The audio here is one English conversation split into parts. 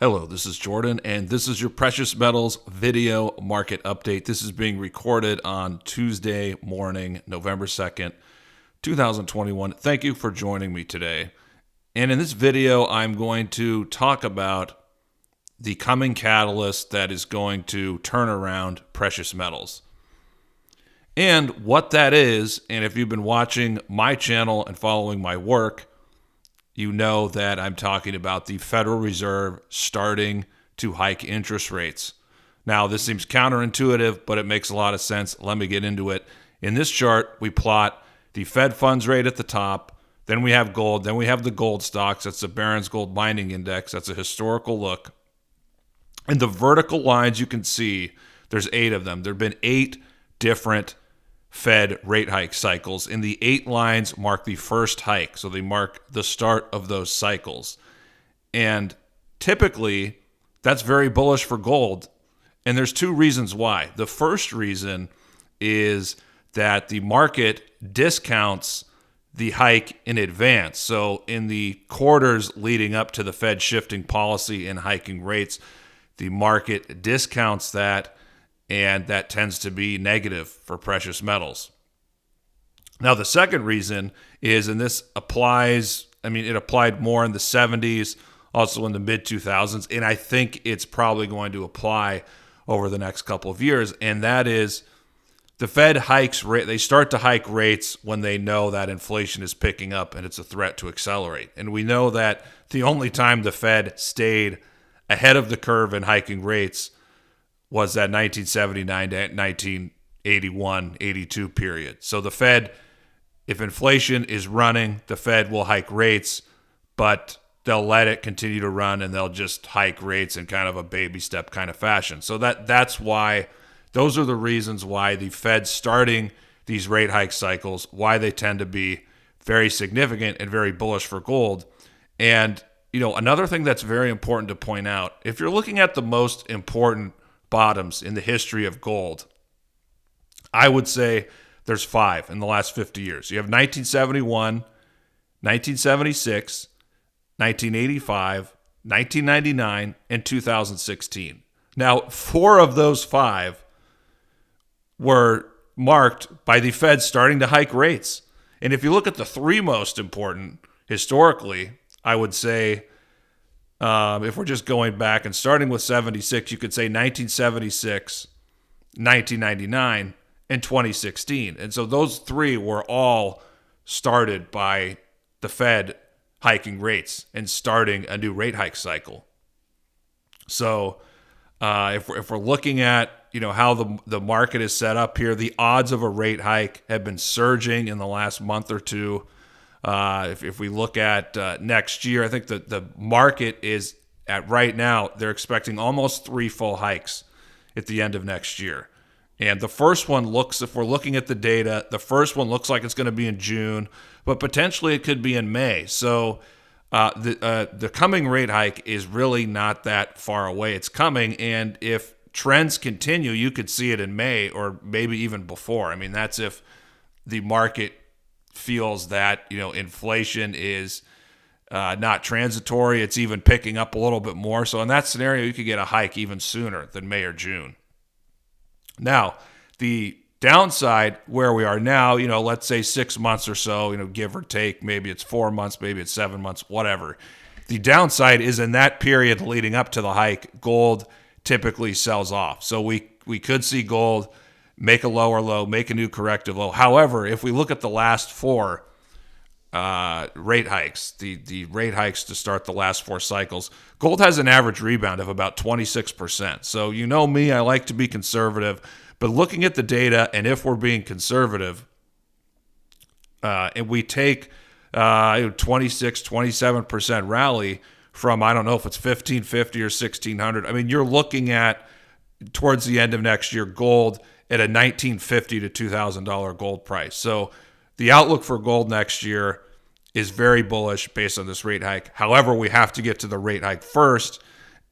Hello, this is Jordan, and this is your Precious Metals video market update. This is being recorded on Tuesday morning, November 2nd, 2021. Thank you for joining me today. And in this video, I'm going to talk about the coming catalyst that is going to turn around precious metals and what that is. And if you've been watching my channel and following my work, you know that I'm talking about the Federal Reserve starting to hike interest rates. Now, this seems counterintuitive, but it makes a lot of sense. Let me get into it. In this chart, we plot the Fed funds rate at the top. Then we have gold. Then we have the gold stocks. That's the Barron's Gold Mining Index. That's a historical look. And the vertical lines you can see, there's 8 of them. There have been 8 different Fed rate hike cycles, and the 8 lines mark the first hike. So they mark the start of those cycles. And typically, that's very bullish for gold. And there's 2 reasons why. The first reason is that the market discounts the hike in advance. So in the quarters leading up to the Fed shifting policy and hiking rates, the market discounts that, and that tends to be negative for precious metals. Now, the second reason is, and this applies, it applied more in the 70s, also in the mid-2000s, and I think it's probably going to apply over the next couple of years, and that is the Fed they start to hike rates when they know that inflation is picking up and it's a threat to accelerate. And we know that the only time the Fed stayed ahead of the curve in hiking rates was that 1979 to 1981, 82 period. So the Fed, if inflation is running, the Fed will hike rates, but they'll let it continue to run and they'll just hike rates in kind of a baby step kind of fashion. So that's why, those are the reasons why the Fed starting these rate hike cycles, why they tend to be very significant and very bullish for gold. And, another thing that's very important to point out, if you're looking at the most important bottoms in the history of gold, I would say there's 5 in the last 50 years. You have 1971, 1976, 1985, 1999, and 2016. Now, 4 of those 5 were marked by the Fed starting to hike rates. And if you look at the 3 most important historically, I would say, if we're just going back and starting with 76, you could say 1976, 1999, and 2016. And so those 3 were all started by the Fed hiking rates and starting a new rate hike cycle. So if we're looking at how the market is set up here, the odds of a rate hike have been surging in the last month or two. If we look at next year, I think that the market is at right now, they're expecting almost 3 full hikes at the end of next year. And the first one looks, if we're looking at the data, the first one looks like it's going to be in June, but potentially it could be in May. So the coming rate hike is really not that far away. It's coming, and if trends continue, you could see it in May or maybe even before. That's if the market feels that inflation is not transitory, it's even picking up a little bit more. So in that scenario, you could get a hike even sooner than May or June. Now, the downside where we are now, let's say 6 months or so, give or take, maybe it's 4 months, maybe it's 7 months, whatever. The downside is in that period leading up to the hike, gold typically sells off. So we could see gold make a lower low, make a new corrective low. However, if we look at the last 4 rate hikes, the rate hikes to start the last 4 cycles, gold has an average rebound of about 26%. So me, I like to be conservative, but looking at the data, and if we're being conservative, and we take 26, 27% rally from, I don't know if it's 1550 or 1600. You're looking at, towards the end of next year, gold at a $1,950 to $2,000 gold price. So the outlook for gold next year is very bullish based on this rate hike. However, we have to get to the rate hike first,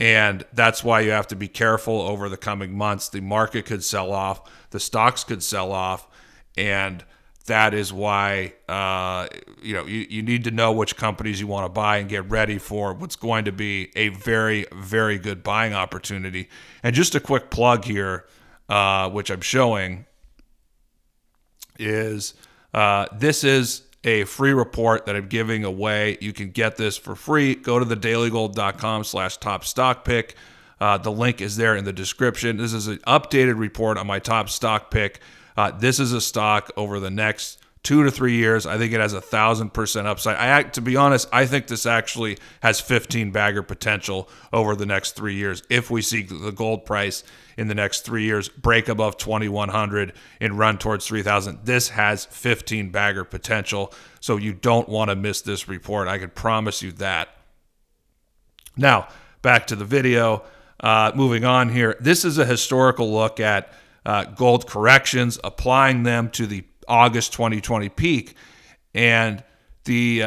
and that's why you have to be careful over the coming months. The market could sell off, the stocks could sell off, and that is why you need to know which companies you want to buy and get ready for what's going to be a very, very good buying opportunity. And just a quick plug here, which I'm showing, is this is a free report that I'm giving away. You can get this for free. Go to thedailygold.com/top-stock-pick. The link is there in the description. This is an updated report on my top stock pick. This is a stock over the next 2 to 3 years. I think it has 1,000% upside. To be honest, I think this actually has 15 bagger potential over the next 3 years. If we see the gold price in the next 3 years break above 2,100 and run towards 3,000, this has 15 bagger potential. So you don't want to miss this report. I can promise you that. Now, back to the video. Moving on here. This is a historical look at gold corrections, applying them to the August 2020 peak. And the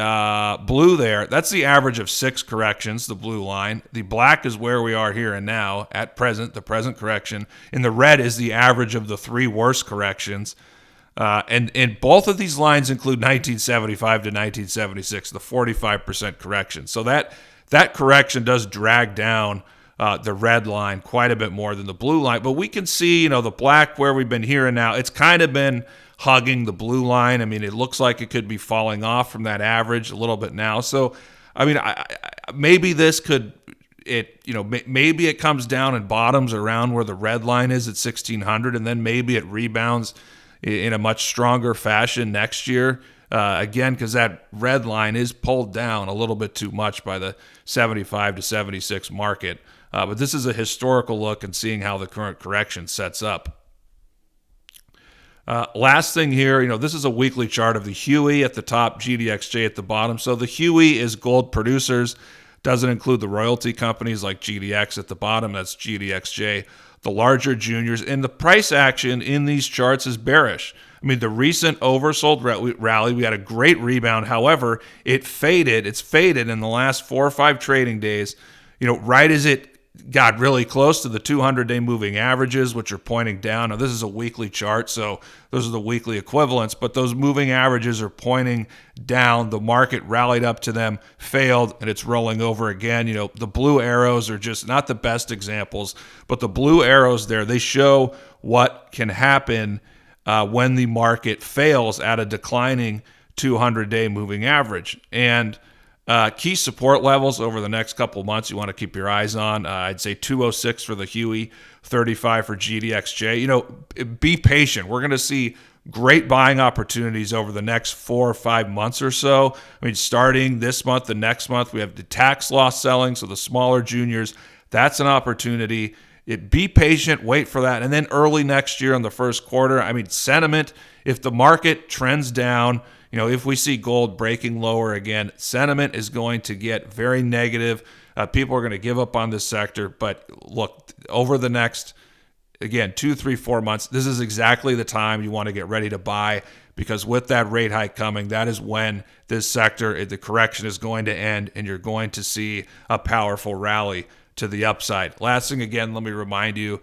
blue there, that's the average of 6 corrections, the blue line. The black is where we are here and now at present, the present correction. And the red is the average of the 3 worst corrections. And both of these lines include 1975 to 1976, the 45% correction. So that correction does drag down the red line quite a bit more than the blue line. But we can see, the black where we've been here and now, it's kind of been hugging the blue line. I mean, it looks like it could be falling off from that average a little bit now. So, I mean, maybe this could, maybe it comes down and bottoms around where the red line is at 1,600, and then maybe it rebounds in a much stronger fashion next year. Again, because that red line is pulled down a little bit too much by the 75 to 76 market. But this is a historical look and seeing how the current correction sets up. Last thing here, this is a weekly chart of the Huey at the top, GDXJ at the bottom. So the Huey is gold producers, doesn't include the royalty companies like GDX at the bottom. That's GDXJ, the larger juniors. And the price action in these charts is bearish. I mean, the recent oversold rally, we had a great rebound. However, it's faded in the last 4 or 5 trading days, right as it got really close to the 200-day moving averages, which are pointing down. Now, this is a weekly chart, so those are the weekly equivalents, but those moving averages are pointing down. The market rallied up to them, failed, and it's rolling over again. The blue arrows are just not the best examples, but the blue arrows there, they show what can happen when the market fails at a declining 200-day moving average. And key support levels over the next couple of months you want to keep your eyes on. I'd say 206 for the Huey, 35 for GDXJ. Be patient. We're going to see great buying opportunities over the next 4 or 5 months or so. I mean, starting this month, the next month, we have the tax loss selling, so the smaller juniors, that's an opportunity. Be patient, wait for that. And then early next year in the first quarter, I mean, sentiment, if the market trends down, if we see gold breaking lower again, sentiment is going to get very negative. People are going to give up on this sector. But look, over the next, again, 2, 3, 4 months, this is exactly the time you want to get ready to buy, because with that rate hike coming, that is when this sector, the correction is going to end, and you're going to see a powerful rally to the upside. Last thing, again, let me remind you,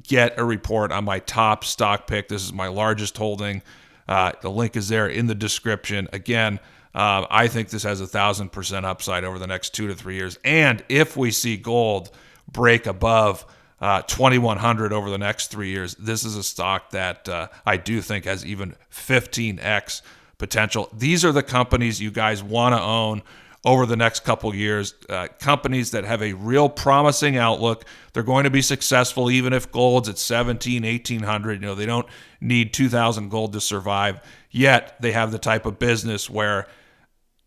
get a report on my top stock pick. This is my largest holding. The link is there in the description. Again, I think this has 1,000% upside over the next 2 to 3 years. And if we see gold break above 2,100 over the next 3 years, this is a stock that I do think has even 15x potential. These are the companies you guys want to own over the next couple years, companies that have a real promising outlook. They're going to be successful even if gold's at 17, 1,800. They don't need 2,000 gold to survive, yet they have the type of business where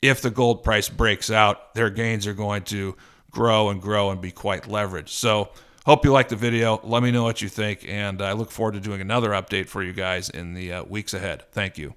if the gold price breaks out, their gains are going to grow and be quite leveraged. So hope you liked the video. Let me know what you think, and I look forward to doing another update for you guys in the weeks ahead. Thank you.